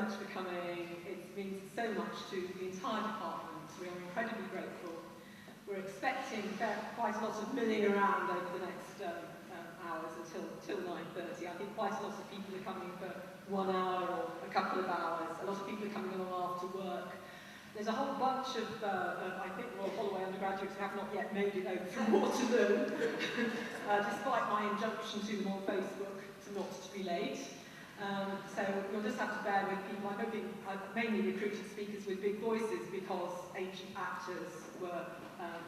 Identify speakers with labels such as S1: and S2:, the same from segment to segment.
S1: much for coming. It means so much to the entire department. We are incredibly grateful. We're expecting quite a lot of milling around over the next hours until 9:30. I think quite a lot of people are coming for 1 hour or a couple of hours. A lot of people are coming along after work. There's a whole bunch of I think, Royal Holloway undergraduates who have not yet made it over from Waterloo, despite my injunction to them on Facebook not to be late. So you'll just have to bear with people. I'm hoping I've mainly recruited speakers with big voices because ancient actors were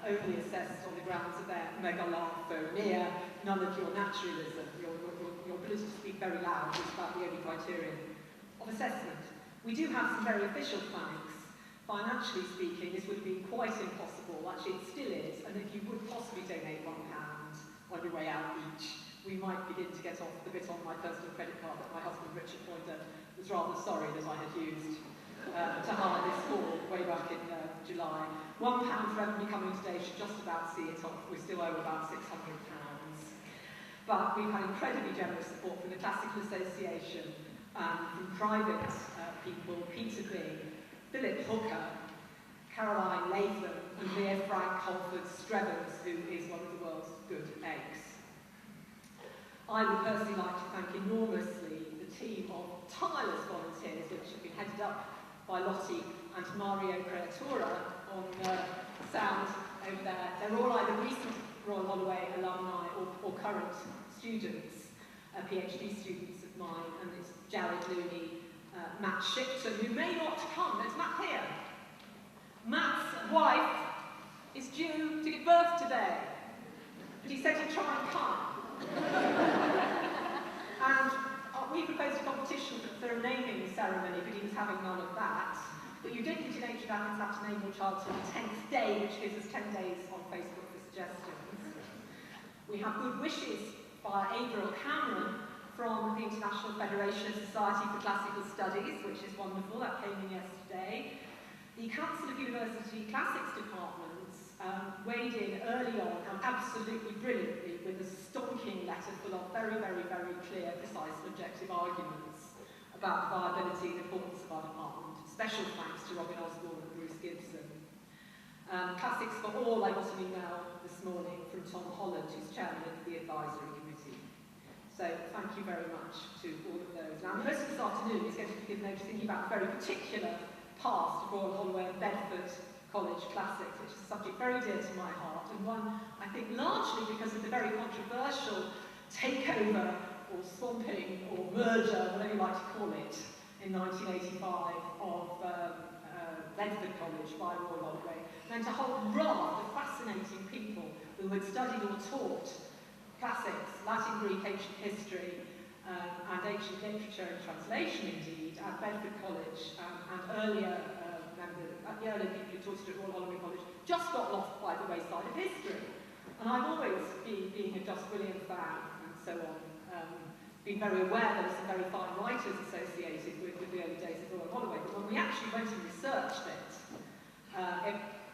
S1: only assessed on the grounds of their megalophonia, none of your naturalism. Your ability to speak very loud is about the only criterion of assessment. We do have some very official planks. Financially speaking, this would have been quite impossible. Actually, it still is. And if you would possibly donate £1 on your way out each, we might begin to get off the bit on my personal credit card that my husband, Richard Pointer, was rather sorry that I had used to hire this hall way back in July. £1 for everybody coming today should just about see it off. We still owe about £600. But we've had incredibly generous support from the Classical Association, from private people, Peter Bing, Philip Hooker, Caroline Latham, and Leah Frank Holford Strevens, who is one of the world's good eggs. I would personally like to thank enormously the team of tireless volunteers, which have been headed up by Lottie and Mario Creatura on sound over there. They're all either recent Royal Holloway alumni or current students, PhD students of mine, and it's Jared Looney, Matt Shipton, who may not come. There's Matt here. Matt's wife is due to give birth today, but he said he'd try and come. And we proposed a competition for a naming ceremony, but he was having none of that. But you did, in ancient Athens, have to name your child till the 10th day, which gives us 10 days on Facebook for suggestions. We have good wishes by Avril Cameron from the International Federation of Society for Classical Studies, which is wonderful. That came in yesterday. The Council of University Classics Departments weighed in early on and absolutely brilliantly with a stonking letter full of very, very, very clear, precise and objective arguments about the viability and importance of our department. Special thanks to Robin Osborne and Bruce Gibson. Classics for All, I got an email this morning from Tom Holland, who's chairman of the advisory committee. So thank you very much to all of those. Now, most of this afternoon is going to be given over to thinking about a very particular past of Royal Holloway and Bedford College Classics, which is a subject very dear to my heart, and one, I think, largely because of the very controversial takeover or swamping or merger, whatever you like to call it, in 1985 of Bedford College by Royal Holloway, meant a whole raft of fascinating people who had studied or taught classics, Latin, Greek, ancient history, and ancient literature and translation, indeed, at Bedford College, and earlier people who taught it at Royal Holloway College, just got lost by the wayside of history. And I've always been, being a Just William fan, and so on, been very aware there were some very fine writers associated with the early days of Royal Holloway, but when we actually went and researched it,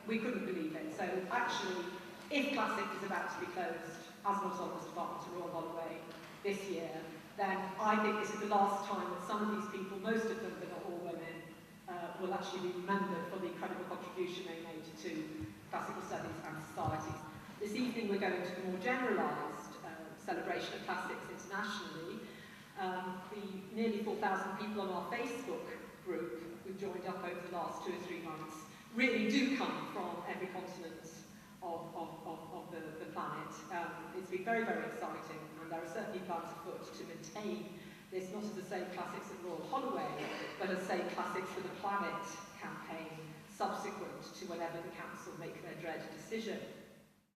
S1: we couldn't believe it. So actually, if Classics is about to be closed as an autonomous department to Royal Holloway this year, then I think this is the last time that some of these people, most of them, but not all women, will actually be remembered for the incredible contribution they made to classical studies and societies. This evening we're going to the more generalised celebration of classics internationally. The nearly 4,000 people on our Facebook group who've joined up over the last 2 or 3 months really do come from every continent of the planet. It's been very, very exciting, and there are certainly plans afoot to maintain this not as a Save Classics at Royal Holloway, but as Save Classics for the Planet campaign subsequent to whenever the Council make their dread decision.